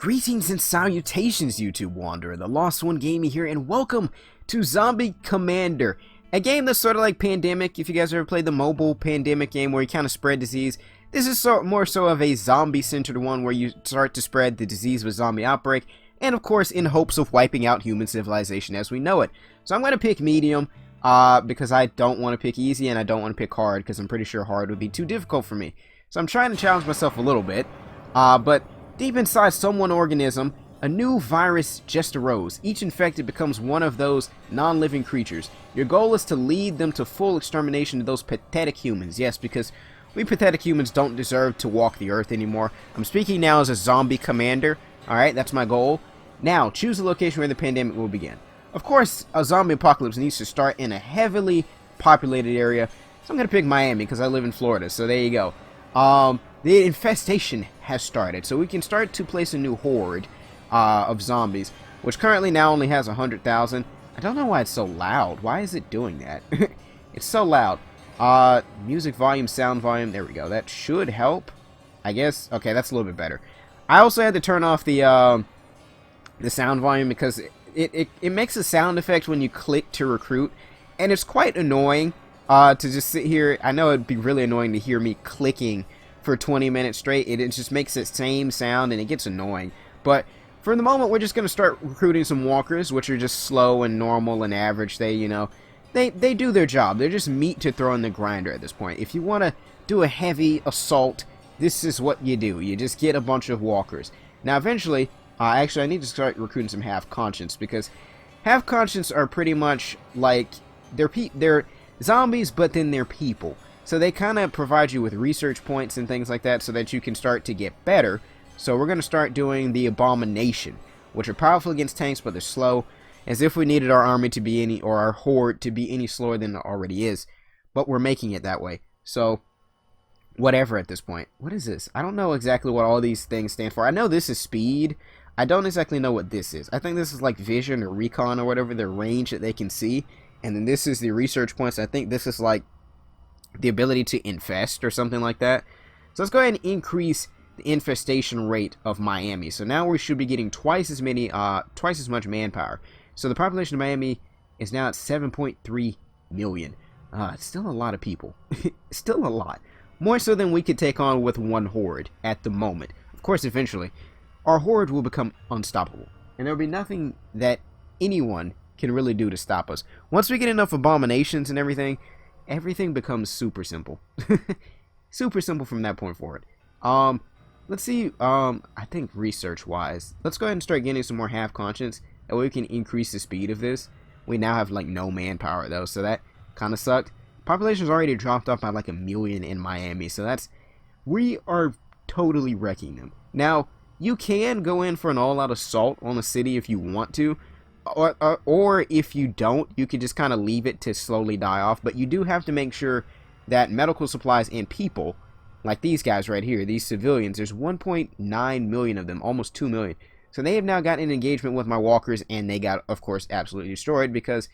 Greetings and salutations, YouTube Wanderer. The Lost One Gaming here, and welcome to Zombie Commander, a game that's sort of like Pandemic. If you guys ever played the mobile Pandemic game where you kind of spread disease, this is more so of a zombie-centered one where you start to spread the disease with zombie outbreak, and of course in hopes of wiping out human civilization as we know it. So I'm going to pick medium, because I don't want to pick easy and I don't want to pick hard, because I'm pretty sure hard would be too difficult for me. So I'm trying to challenge myself a little bit, but deep inside someone organism, a new virus just arose. Each infected becomes one of those non-living creatures. Your goal is to lead them to full extermination of those pathetic humans. Yes, because we pathetic humans don't deserve to walk the earth anymore. I'm speaking now as a zombie commander. Alright, that's my goal. Now, choose a location where the pandemic will begin. Of course, a zombie apocalypse needs to start in a heavily populated area. So I'm going to pick Miami because I live in Florida. So there you go. The infestation has started, so we can start to place a new horde of zombies, which currently now only has 100,000. I don't know why it's so loud. Why is it doing that? It's so loud. Music volume, sound volume, there we go. That should help, I guess. Okay, that's a little bit better. I also had to turn off the sound volume because it makes a sound effect when you click to recruit, and it's quite annoying to just sit here. I know it'd be really annoying to hear me clicking for 20 minutes straight. It just makes the same sound and it gets annoying. But for the moment, we're just going to start recruiting some walkers, which are just slow and normal and average. They do their job. They're just meat to throw in the grinder at this point. If you want to do a heavy assault, this is what you do. You just get a bunch of walkers. Now eventually, actually I need to start recruiting some half-conscious, because half-conscious are pretty much like, they're zombies, but then they're people. So they kind of provide you with research points and things like that so that you can start to get better. So we're going to start doing the Abomination, which are powerful against tanks, but they're slow, as if we needed our army to be any, or our horde to be any slower than it already is. But we're making it that way. So, whatever at this point. What is this? I don't know exactly what all these things stand for. I know this is speed. I don't exactly know what this is. I think this is like vision or recon or whatever, the range that they can see. And then this is the research points. I think this is like the ability to infest or something like that. So let's go ahead and increase the infestation rate of Miami. So now we should be getting twice as much manpower. So the population of Miami is now at 7.3 million. It's still a lot of people. Still a lot. More so than we could take on with one horde at the moment. Of course, eventually, our horde will become unstoppable. And there will be nothing that anyone can really do to stop us. Once we get enough abominations and everything becomes super simple. Super simple from that point forward. Let's see, I think research-wise, let's go ahead and start getting some more half-conscious, and we can increase the speed of this. We now have, like, no manpower, though, so that kind of sucked. Population's already dropped off by, like, 1 million in Miami, so we are totally wrecking them. Now, you can go in for an all-out assault on a city if you want to, or if you don't, you can just kind of leave it to slowly die off. But you do have to make sure that medical supplies and people, like these guys right here, these civilians, there's 1.9 million of them, almost 2 million. So they have now gotten an engagement with my walkers, and they got, of course, absolutely destroyed because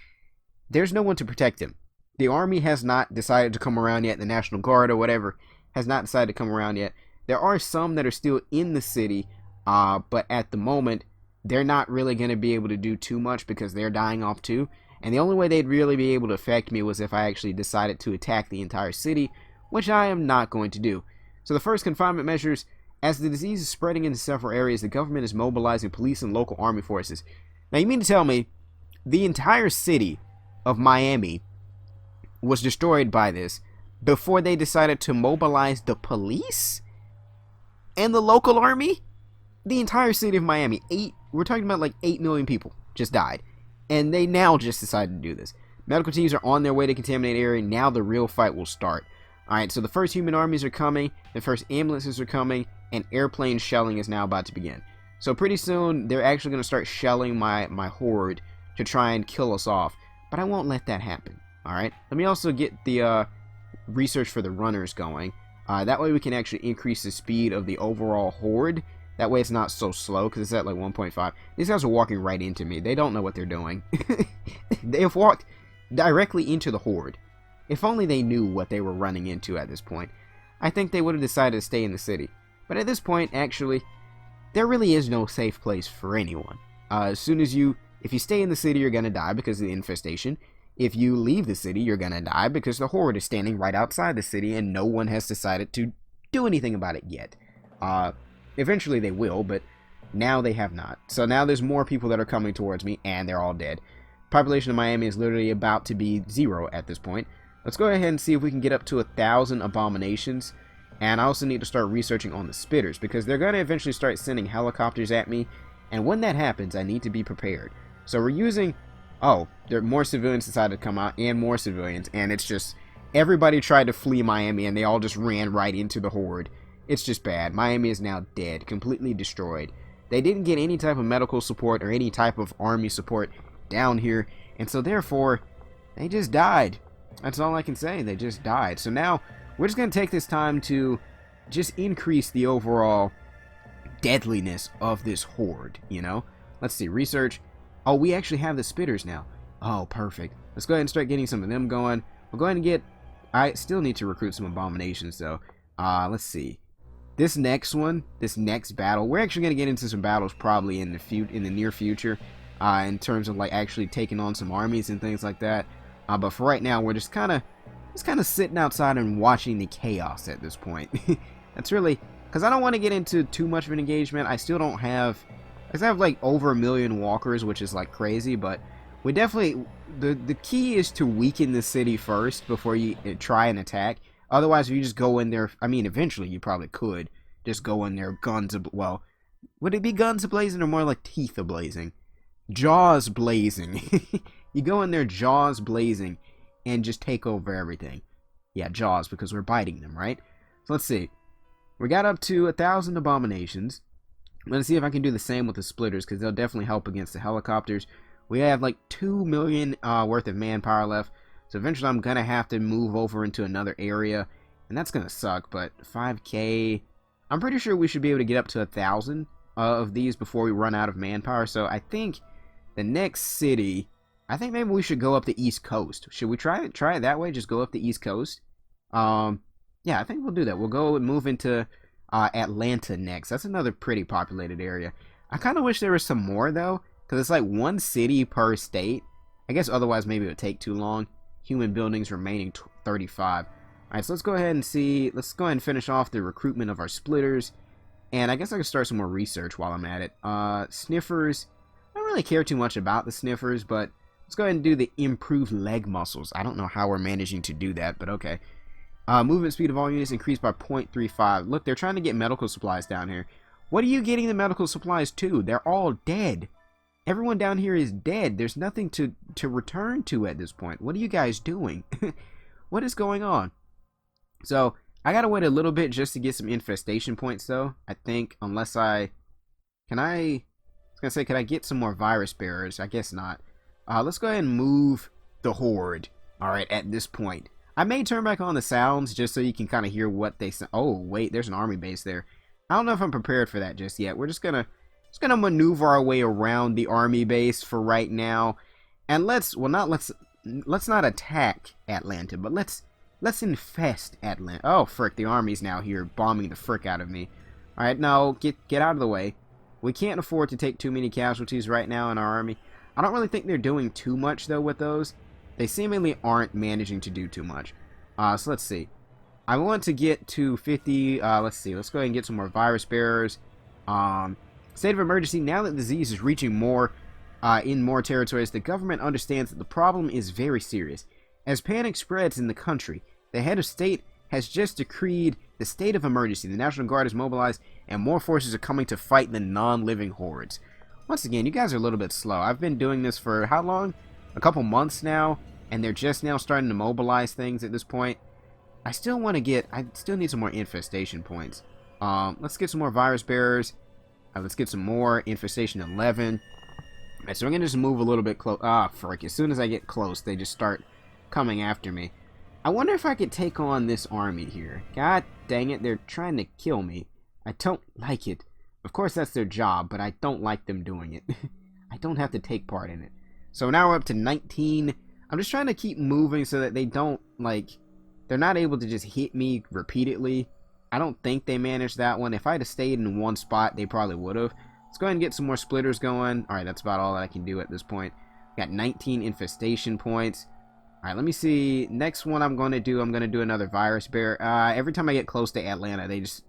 there's no one to protect them. The army has not decided to come around yet. The National Guard or whatever has not decided to come around yet. There are some that are still in the city, but at the moment, they're not really going to be able to do too much because they're dying off too. And the only way they'd really be able to affect me was if I actually decided to attack the entire city, which I am not going to do. So the first confinement measures: as the disease is spreading into several areas, the government is mobilizing police and local army forces. Now you mean to tell me the entire city of Miami was destroyed by this before they decided to mobilize the police and the local army? The entire city of Miami, we're talking about like 8 million people just died. And they now just decided to do this. Medical teams are on their way to contaminate area. Now the real fight will start. Alright, so the first human armies are coming, the first ambulances are coming, and airplane shelling is now about to begin. So pretty soon, they're actually going to start shelling my horde to try and kill us off. But I won't let that happen. Alright, let me also get the research for the runners going. That way we can actually increase the speed of the overall horde. That way it's not so slow, because it's at like 1.5. These guys are walking right into me. They don't know what they're doing. They have walked directly into the horde. If only they knew what they were running into at this point. I think they would have decided to stay in the city. But at this point, actually, there really is no safe place for anyone. As soon as if you stay in the city, you're gonna die because of the infestation. If you leave the city, you're gonna die because the horde is standing right outside the city and no one has decided to do anything about it yet. Eventually they will, but now they have not. So now there's more people that are coming towards me, and they're all dead. Population of Miami is literally about to be 0 at this point. Let's go ahead and see if we can get up to 1,000 abominations. And I also need to start researching on the spitters, because they're going to eventually start sending helicopters at me. And when that happens, I need to be prepared. So we're using... Oh, there are more civilians decided to come out, and more civilians. And it's just... Everybody tried to flee Miami, and they all just ran right into the horde. It's just bad. Miami is now dead, completely destroyed. They didn't get any type of medical support or any type of army support down here. And so therefore, they just died. That's all I can say. They just died. So now, we're just going to take this time to just increase the overall deadliness of this horde, you know? Let's see, research. Oh, we actually have the spitters now. Oh, perfect. Let's go ahead and start getting some of them going. We'll go ahead and get... I still need to recruit some abominations, though. Let's see. This next one, this next battle, we're actually going to get into some battles probably in the near future, in terms of like actually taking on some armies and things like that. But for right now, we're just kind of sitting outside and watching the chaos at this point. That's really, because I don't want to get into too much of an engagement. I still don't have, because I have like over 1 million walkers, which is like crazy, but we definitely, the key is to weaken the city first before you try and attack. Otherwise, if you just go in there, I mean, eventually you probably could just go in there guns, well, would it be guns blazing or more like teeth blazing? Jaws blazing. You go in there jaws blazing and just take over everything. Yeah, jaws, because we're biting them, right? So let's see. We got up to 1,000 abominations. I'm going to see if I can do the same with the splitters, because they'll definitely help against the helicopters. We have like 2 million worth of manpower left. So eventually I'm going to have to move over into another area. And that's going to suck, but 5k... I'm pretty sure we should be able to get up to 1,000 of these before we run out of manpower. So I think the next city... I think maybe we should go up the East Coast. Should we try it that way? Just go up the East Coast? Yeah, I think we'll do that. We'll go and move into Atlanta next. That's another pretty populated area. I kind of wish there was some more, though. Because it's like 1 city per state. I guess otherwise maybe it would take too long. Human buildings remaining 35. Alright, so let's go ahead and see. Let's go ahead and finish off the recruitment of our splitters. And I guess I can start some more research while I'm at it. Sniffers. I don't really care too much about the sniffers, but let's go ahead and do the improved leg muscles. I don't know how we're managing to do that, but okay. Movement speed of all units increased by 0.35. Look, they're trying to get medical supplies down here. What are you getting the medical supplies to? They're all dead. Everyone down here is dead. There's nothing to return to at this point. What are you guys doing? What is going on? So, I gotta wait a little bit just to get some infestation points, though. I think, unless I... Can I get some more virus bearers? I guess not. Let's go ahead and move the horde. Alright, at this point. I may turn back on the sounds just so you can kind of hear what they say. Oh, wait, there's an army base there. I don't know if I'm prepared for that just yet. We're just gonna maneuver our way around the army base for right now. And let's not attack Atlanta, but let's infest Atlanta. Oh, frick, the army's now here bombing the frick out of me. Alright, now get out of the way. We can't afford to take too many casualties right now in our army. I don't really think they're doing too much, though, with those. They seemingly aren't managing to do too much. So let's see. I want to get to 50. Let's see. Let's go ahead and get some more virus bearers. State of emergency. Now that the disease is reaching more in more territories, the government understands that the problem is very serious. As panic spreads in the country, the head of state has just decreed the state of emergency. The National Guard is mobilized, and more forces are coming to fight the non-living hordes. Once again, you guys are a little bit slow. I've been doing this for how long? A couple months now, and they're just now starting to mobilize things at this point. I still need some more infestation points. Let's get some more virus bearers. Let's get some more infestation 11. Alright, so we're gonna just move a little bit close. Frick. As soon as I get close, they just start coming after me. I wonder if I could take on this army here. God dang it, they're trying to kill me. I don't like it. Of course, that's their job, but I don't like them doing it. I don't have to take part in it. So now we're up to 19. I'm just trying to keep moving so that they don't, like, they're not able to just hit me repeatedly. I don't think they managed that one. If I had stayed in one spot, they probably would have. Let's go ahead and get some more splitters going. All right, that's about all that I can do at this point. Got 19 infestation points. All right, let me see. Next one I'm going to do another virus bear. Every time I get close to Atlanta, they just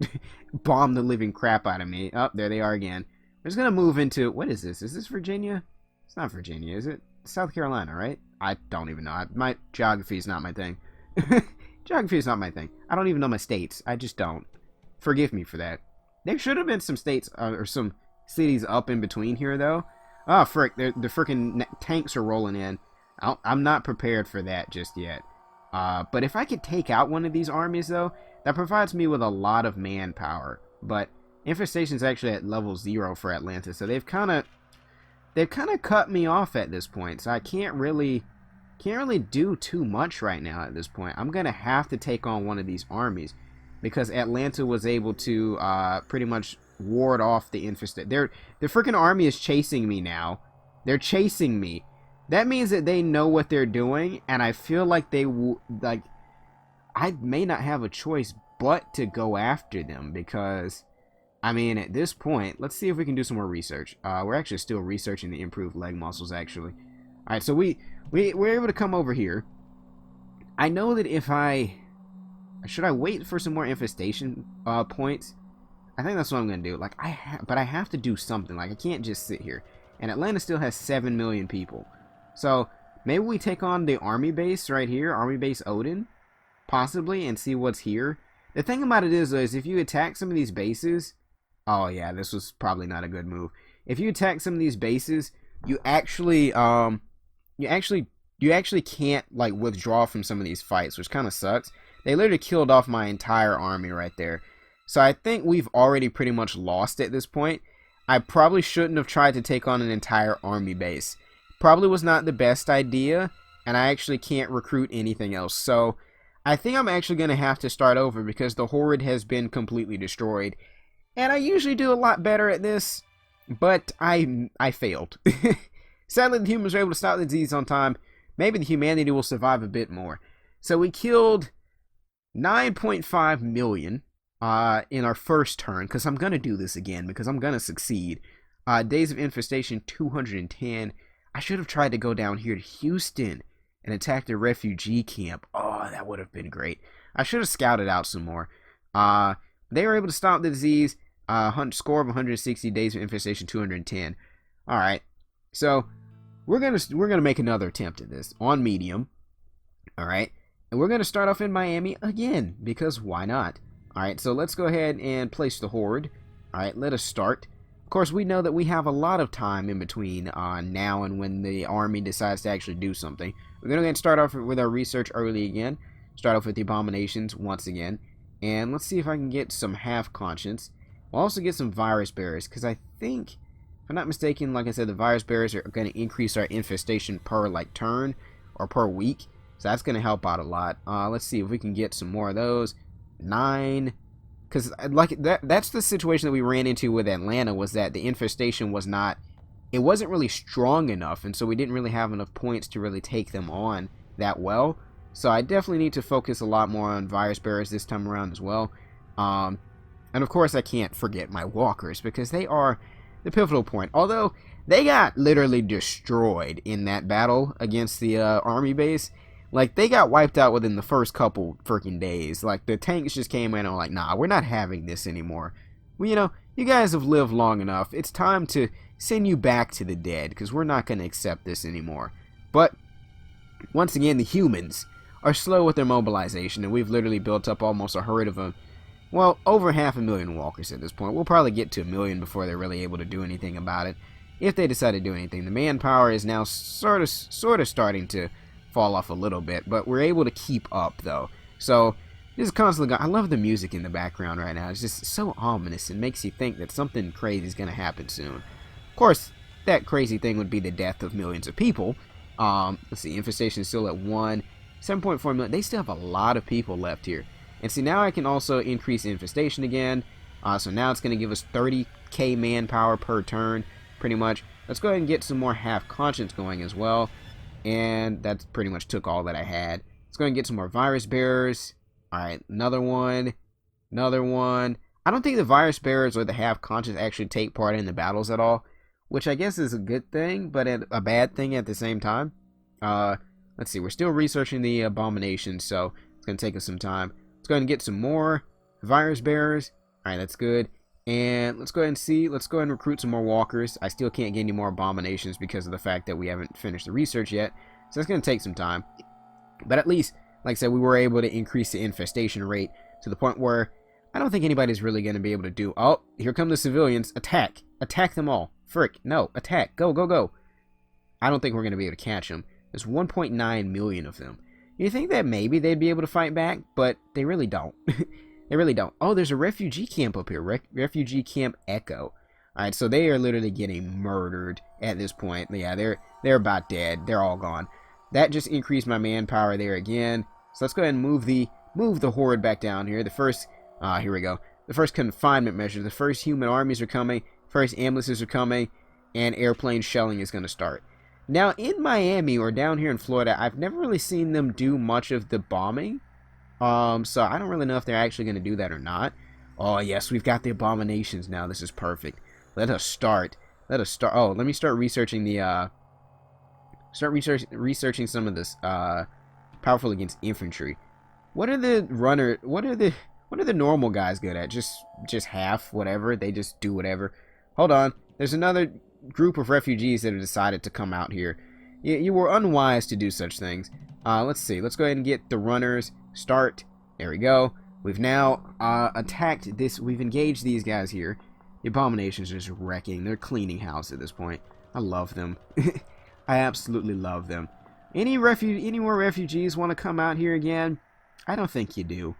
bomb the living crap out of me. Oh, there they are again. I'm just going to move into, what is this? Is this Virginia? It's not Virginia, is it? South Carolina, right? I don't even know. My geography is not my thing. Geography is not my thing. I don't even know my states. I just don't. Forgive me for that. There should have been some states or some cities up in between here, though. Oh, frick. The freaking tanks are rolling in. I'm not prepared for that just yet. But if I could take out one of these armies, though, that provides me with a lot of manpower. But infestation's actually at level 0 for Atlanta, so they've kind of cut me off at this point. So I can't really do too much right now at this point. I'm gonna have to take on one of these armies because Atlanta was able to pretty much ward off the infestation. The freaking army is chasing me now. They're chasing me. That means that they know what they're doing, and I feel like I may not have a choice but to go after them because, I mean, at this point, let's see if we can do some more research. We're actually still researching the improved leg muscles, actually. All right, so we're able to come over here. I know that if should I wait for some more infestation points? I think that's what I'm gonna do. Like but I have to do something. Like I can't just sit here. And Atlanta still has 7 million people. So maybe we take on the army base right here, Army Base Odin, possibly, and see what's here. The thing about it is, though, is if you attack some of these bases, oh yeah, this was probably not a good move. If you attack some of these bases, you actually can't like withdraw from some of these fights, which kind of sucks. They literally killed off my entire army right there. So I think we've already pretty much lost at this point. I probably shouldn't have tried to take on an entire army base. Probably was not the best idea, and I actually can't recruit anything else. So I think I'm actually going to have to start over because the horde has been completely destroyed. And I usually do a lot better at this, but I failed. Sadly, the humans were able to stop the disease on time. Maybe the humanity will survive a bit more. So we killed 9.5 million in our first turn, because I'm going to do this again, because I'm going to succeed. Days of infestation, 210. I should have tried to go down here to Houston and attack the refugee camp. Oh, that would have been great. I should have scouted out some more. They were able to stop the disease. Score of 160, days of infestation, 210. All right, so we're gonna make another attempt at this on medium. All right, and we're gonna start off in Miami again because why not? All right, so let's go ahead and place the horde. All right, let us start. Of course, we know that we have a lot of time in between now and when the army decides to actually do something. We're going to go ahead and start off with our research early again. Start off with the abominations once again. And let's see if I can get some half-conscience. We'll also get some virus bearers, because I think, if I'm not mistaken, like I said, the virus bearers are going to increase our infestation per, like, turn or per week. So that's going to help out a lot. Let's see if we can get some more of those. 9... Because like that's the situation that we ran into with Atlanta, was that the infestation wasn't really strong enough, and so we didn't really have enough points to really take them on that well. So I definitely need to focus a lot more on virus bearers this time around as well. And of course I can't forget my walkers, because they are the pivotal point. Although they got literally destroyed in that battle against the army base. Like, they got wiped out within the first couple freaking days. Like, the tanks just came in and were like, nah, we're not having this anymore. Well, you know, you guys have lived long enough. It's time to send you back to the dead, because we're not going to accept this anymore. But, once again, the humans are slow with their mobilization, and we've literally built up almost a herd of them. Well, over 500,000 walkers at this point. We'll probably get to 1 million before they're really able to do anything about it. If they decide to do anything. The manpower is now sort of starting to fall off a little bit, but we're able to keep up though. So this is constantly I love the music in the background right now. It's just so ominous and makes you think that something crazy is going to happen soon. Of course, that crazy thing would be the death of millions of people. Let's see, infestation is still at 7.4 million. They still have a lot of people left here. And see, now I can also increase infestation again. So now it's going to give us 30k manpower per turn, pretty much. Let's go ahead and get some more half-conscience going as well. And that pretty much took all that I had. Let's go and get some more virus bearers. Alright, another one. Another one. I don't think the virus bearers or the half-conscious actually take part in the battles at all, which I guess is a good thing, but a bad thing at the same time. Let's see. We're still researching the abomination, so it's going to take us some time. Let's go ahead and get some more virus bearers. All right, that's good. And let's go ahead and see. Let's go ahead and recruit some more walkers. I still can't get any more abominations because of the fact that we haven't finished the research yet. So it's going to take some time. But at least, like I said, we were able to increase the infestation rate to the point where I don't think anybody's really going to be able to do... Oh, here come the civilians. Attack. Attack them all. Frick. No. Attack. Go, go, go. I don't think we're going to be able to catch them. There's 1.9 million of them. You think that maybe they'd be able to fight back, but they really don't. They really don't. Oh, there's a refugee camp up here. Refugee Camp Echo. Alright, so they are literally getting murdered at this point. Yeah, they're about dead. They're all gone. That just increased my manpower there again. So let's go ahead and move the horde back down here. The first... here we go. The first confinement measure. The first human armies are coming. First ambulances are coming. And airplane shelling is going to start. Now, in Miami or down here in Florida, I've never really seen them do much of the bombing. So I don't really know if they're actually going to do that or not. Oh, yes, we've got the abominations now. This is perfect. Let us start. Let us start. Oh, let me start researching the, researching some of this, powerful against infantry. What are the normal guys good at? Just half, whatever. They just do whatever. Hold on. There's another group of refugees that have decided to come out here. You were unwise to do such things. Let's see. Let's go ahead and get the runners. Start. There we go. We've now attacked this. We've engaged these guys here. The abominations are just wrecking. They're cleaning house at this point. I love them. I absolutely love them. Any more refugees want to come out here again? I don't think you do.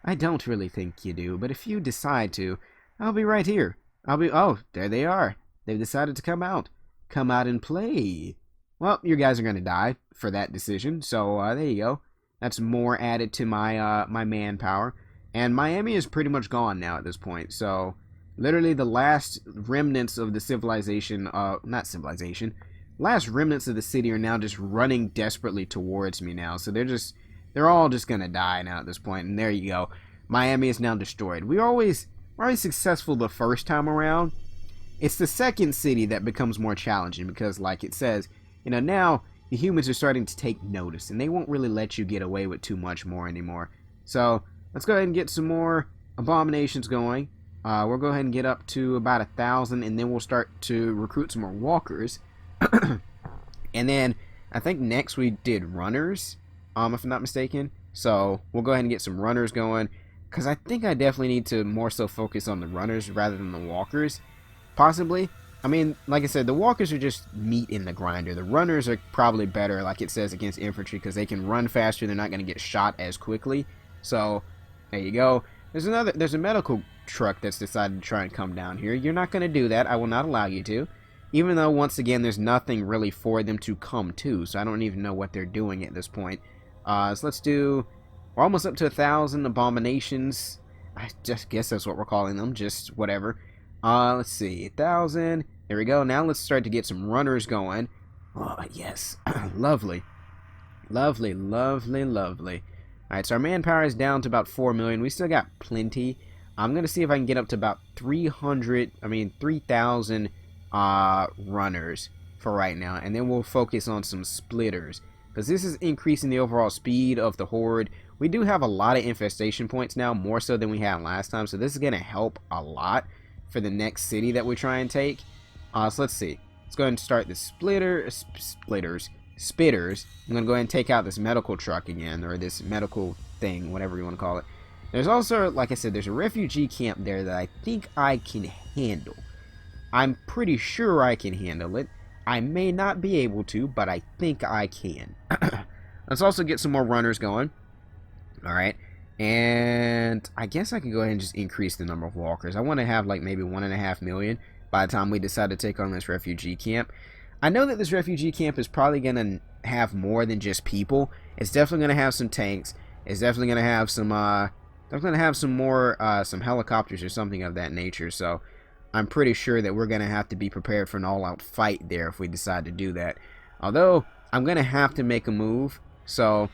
I don't really think you do. But if you decide to, I'll be right here. Oh, there they are. They've decided to come out. Come out and play. Well, you guys are going to die for that decision. So, there you go. That's more added to my my manpower. And Miami is pretty much gone now at this point. So, literally the last remnants of the civilization, last remnants of the city are now just running desperately towards me now. So they're all just going to die now at this point. And there you go. Miami is now destroyed. We're always successful the first time around. It's the second city that becomes more challenging because, like it says, now the humans are starting to take notice, and they won't really let you get away with too much more anymore. So let's go ahead and get some more abominations going. We'll go ahead and get up to about 1,000, and then we'll start to recruit some more walkers. And then I think next we did runners, if I'm not mistaken. So we'll go ahead and get some runners going, because I think I definitely need to more so focus on the runners rather than the walkers. Possibly. I mean, like I said, the walkers are just meat in the grinder. The runners are probably better, like it says, against infantry because they can run faster. They're not going to get shot as quickly. So, there you go. There's a medical truck that's decided to try and come down here. You're not going to do that. I will not allow you to. Even though, once again, there's nothing really for them to come to. So, I don't even know what they're doing at this point. So, let's do... We're almost up to 1,000 abominations. I just guess that's what we're calling them. Just whatever. Let's see. 1,000... There we go. Now let's start to get some runners going. Oh, yes. Lovely. Lovely, lovely, lovely. Alright, so our manpower is down to about 4 million. We still got plenty. I'm going to see if I can get up to about 3,000 runners for right now. And then we'll focus on some splitters, because this is increasing the overall speed of the horde. We do have a lot of infestation points now, more so than we had last time. So this is going to help a lot for the next city that we try and take. So let's see. Let's go ahead and start the spitters. I'm going to go ahead and take out this medical truck again, or this medical thing, whatever you want to call it. There's also, like I said, there's a refugee camp there that I think I can handle. I'm pretty sure I can handle it. I may not be able to, but I think I can. Let's also get some more runners going. Alright. And I guess I can go ahead and just increase the number of walkers. I want to have like maybe 1.5 million by the time we decide to take on this refugee camp. I know that this refugee camp is probably going to have more than just people. It's definitely going to have some tanks. It's definitely going to have some some helicopters or something of that nature. So I'm pretty sure that we're going to have to be prepared for an all-out fight there if we decide to do that. Although I'm going to have to make a move. So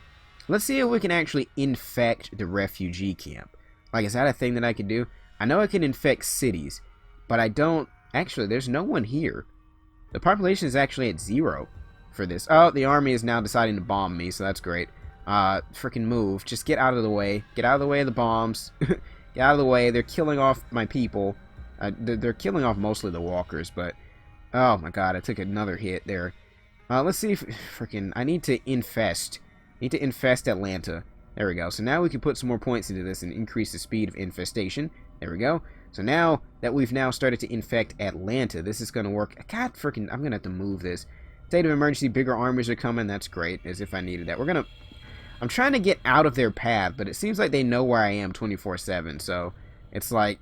let's see if we can actually infect the refugee camp. Like, is that a thing that I could do? I know I can infect cities, but I don't... Actually, there's no one here. The population is actually at 0 for this. Oh, the army is now deciding to bomb me, so that's great. Freaking move. Just get out of the way. Get out of the way of the bombs. Get out of the way. They're killing off my people. They're killing off mostly the walkers, but... Oh my god, I took another hit there. Let's see if... Freaking... I need to infest. I need to infest Atlanta. There we go. So now we can put some more points into this and increase the speed of infestation. There we go. So now that we've now started to infect Atlanta, this is going to work. God, freaking... I'm going to have to move this. State of emergency, bigger armies are coming. That's great, as if I needed that. We're going to... I'm trying to get out of their path, but it seems like they know where I am 24/7. So it's like...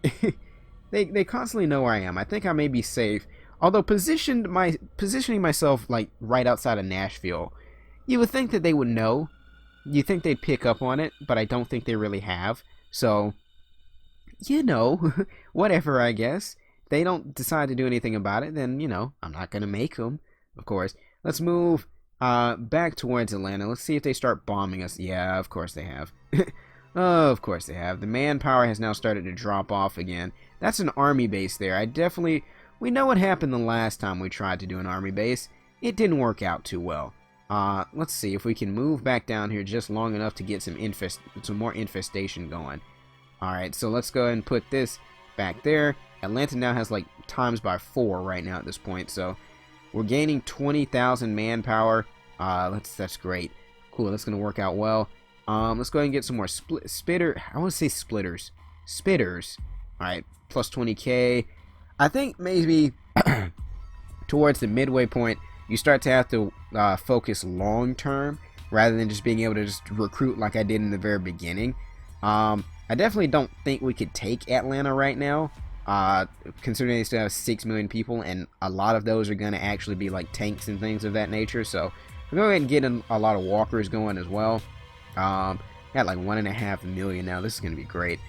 they constantly know where I am. I think I may be safe. Although positioning myself like right outside of Nashville, you would think that they would know. You think they'd pick up on it, but I don't think they really have. So, you know, whatever, I guess. They don't decide to do anything about it, then, you know, I'm not going to make them, of course. Let's move back towards Atlanta. Let's see if they start bombing us. Yeah, of course they have. Oh, of course they have. The manpower has now started to drop off again. That's an army base there. We know what happened the last time we tried to do an army base. It didn't work out too well. Let's see if we can move back down here just long enough to get some more infestation going. Alright, so let's go ahead and put this back there. Atlanta now has like times by 4 right now at this point, so we're gaining 20,000 manpower. That's great. Cool, that's gonna work out well. Let's go ahead and get some more I want to say splitters. Spitters. Alright, plus 20k. I think maybe towards the midway point, you start to have to focus long term rather than just being able to just recruit like I did in the very beginning. I definitely don't think we could take Atlanta right now, considering they still have 6 million people, and a lot of those are going to actually be like tanks and things of that nature. So we're going to go ahead and get a lot of walkers going as well. Got like 1.5 million now. This is going to be great.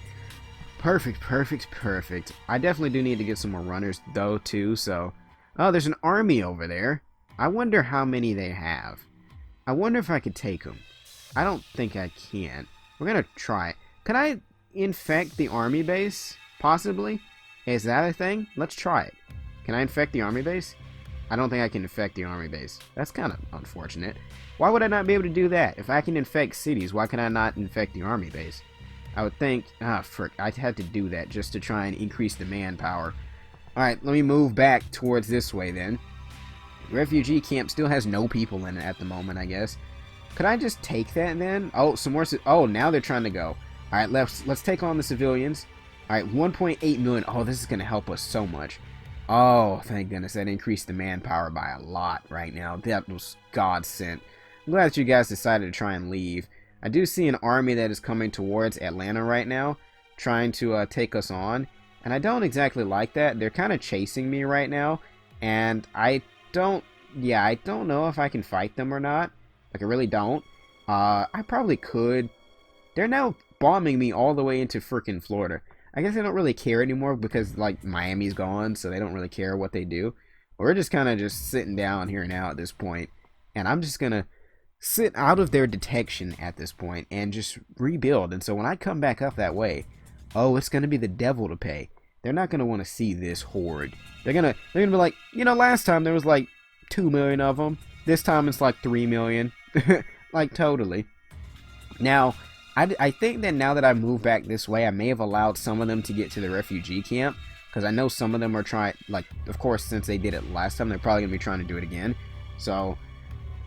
Perfect, perfect, perfect. I definitely do need to get some more runners though too. So, oh, there's an army over there. I wonder how many they have. I wonder if I could take them. I don't think I can. We're gonna try it. Can I infect the army base? Possibly. Is that a thing? Let's try it. Can I infect the army base? I don't think I can infect the army base. That's kind of unfortunate. Why would I not be able to do that? If I can infect cities, why can I not infect the army base? I would think, frick, I'd have to do that just to try and increase the manpower. Alright, let me move back towards this way then. Refugee camp still has no people in it at the moment, I guess. Could I just take that then? Oh, some more, oh, now they're trying to go. Alright, let's take on the civilians. Alright, 1.8 million. Oh, this is going to help us so much. Oh, thank goodness, that increased the manpower by a lot right now. That was godsend. I'm glad that you guys decided to try and leave. I do see an army that is coming towards Atlanta right now, trying to take us on, and I don't exactly like that. They're kind of chasing me right now, and I don't know if I can fight them or not. Like, I really don't. I probably could. They're now bombing me all the way into freaking Florida. I guess they don't really care anymore because, like, Miami's gone, so they don't really care what they do. We're just kind of just sitting down here now at this point, and I'm just gonna sit out of their detection at this point and just rebuild. And so when I come back up that way, oh, it's gonna be the devil to pay. They're not gonna want to see this horde. They're gonna be like, you know, last time there was like 2 million of them. This time it's like 3 million. Like, totally. Now, I think that now that I move back this way, I may have allowed some of them to get to the refugee camp, because I know some of them are trying, like, of course, since they did it last time, they're probably gonna be trying to do it again. So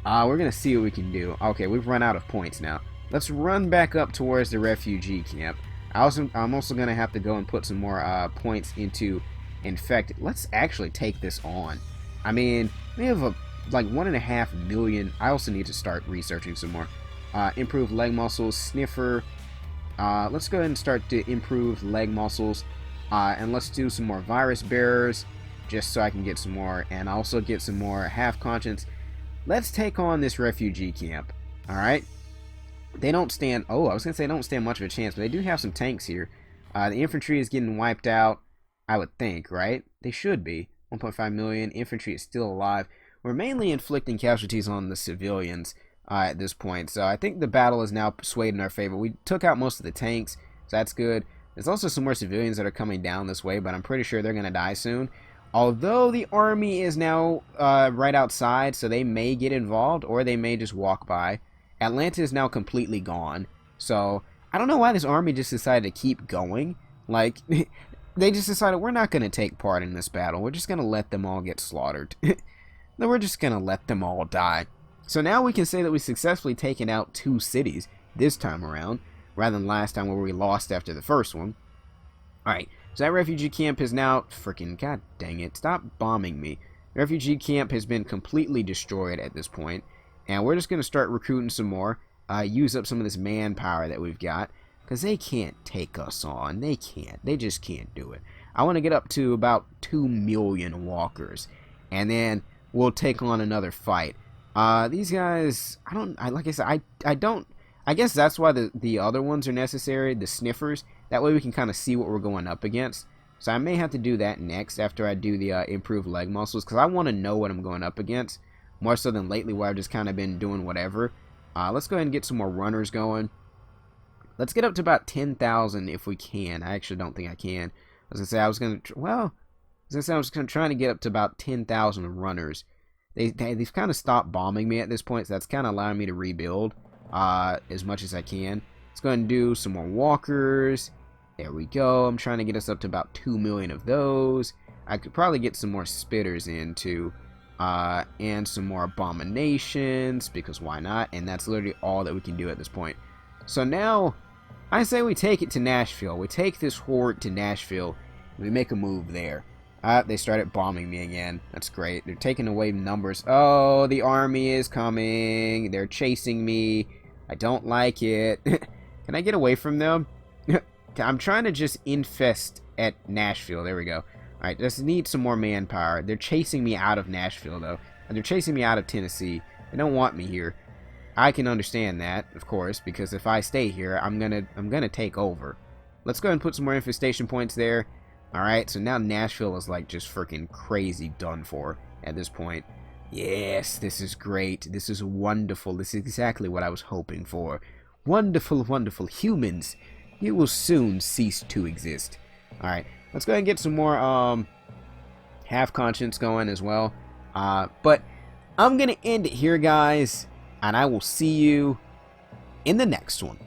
we're going to see what we can do. Okay, we've run out of points now. Let's run back up towards the refugee camp. I'm also going to have to go and put some more points into infected. Let's actually take this on. I mean, we have like 1.5 million. I also need to start researching some more. Improve leg muscles, sniffer. Let's go ahead and start to improve leg muscles. And let's do some more virus bearers, just so I can get some more. And also get some more half conscience. Let's take on this refugee camp. Alright? They don't stand... Oh, I was going to say they don't stand much of a chance, but they do have some tanks here. The infantry is getting wiped out, I would think, right? They should be. 1.5 million. Infantry is still alive. We're mainly inflicting casualties on the civilians at this point. So I think the battle is now swayed in our favor. We took out most of the tanks, so that's good. There's also some more civilians that are coming down this way, but I'm pretty sure they're going to die soon. Although the army is now right outside, so they may get involved, or they may just walk by. Atlanta is now completely gone, so I don't know why this army just decided to keep going. Like, they just decided, we're not going to take part in this battle. We're just going to let them all get slaughtered. We're just going to let them all die. So now we can say that we successfully taken out 2 cities this time around, rather than last time where we lost after the first one. Alright, so that refugee camp is now... Freaking god dang it, stop bombing me. The refugee camp has been completely destroyed at this point, and we're just going to start recruiting some more, use up some of this manpower that we've got, because they can't take us on. They can't. They just can't do it. I want to get up to about 2 million walkers, and then we'll take on another fight. These guys, like I said, I guess that's why the other ones are necessary, the sniffers. That way we can kind of see what we're going up against. So I may have to do that next after I do the improved leg muscles, because I want to know what I'm going up against, more so than lately where I've just kind of been doing whatever. Let's go ahead and get some more runners going. Let's get up to about 10,000 if we can. I actually don't think I can. I was going to say I was trying to get up to about 10,000 runners. They've kind of stopped bombing me at this point, so that's kind of allowing me to rebuild as much as I can. Let's go ahead and do some more walkers. There we go. I'm trying to get us up to about 2 million of those. I could probably get some more spitters in too, and some more abominations, because why not? And that's literally all that we can do at this point. So now, I say we take it to Nashville. We take this horde to Nashville, and we make a move there. They started bombing me again. That's great. They're taking away numbers. Oh, the army is coming. They're chasing me. I don't like it. Can I get away from them? I'm trying to just infest at Nashville. There we go. Alright, just need some more manpower. They're chasing me out of Nashville, though. And they're chasing me out of Tennessee. They don't want me here. I can understand that, of course, because if I stay here, I'm gonna take over. Let's go ahead and put some more infestation points there. Alright, so now Nashville is like just freaking crazy done for at this point. Yes, this is great. This is wonderful. This is exactly what I was hoping for. Wonderful, wonderful humans. You will soon cease to exist. Alright, let's go ahead and get some more half conscience going as well. But I'm going to end it here, guys. And I will see you in the next one.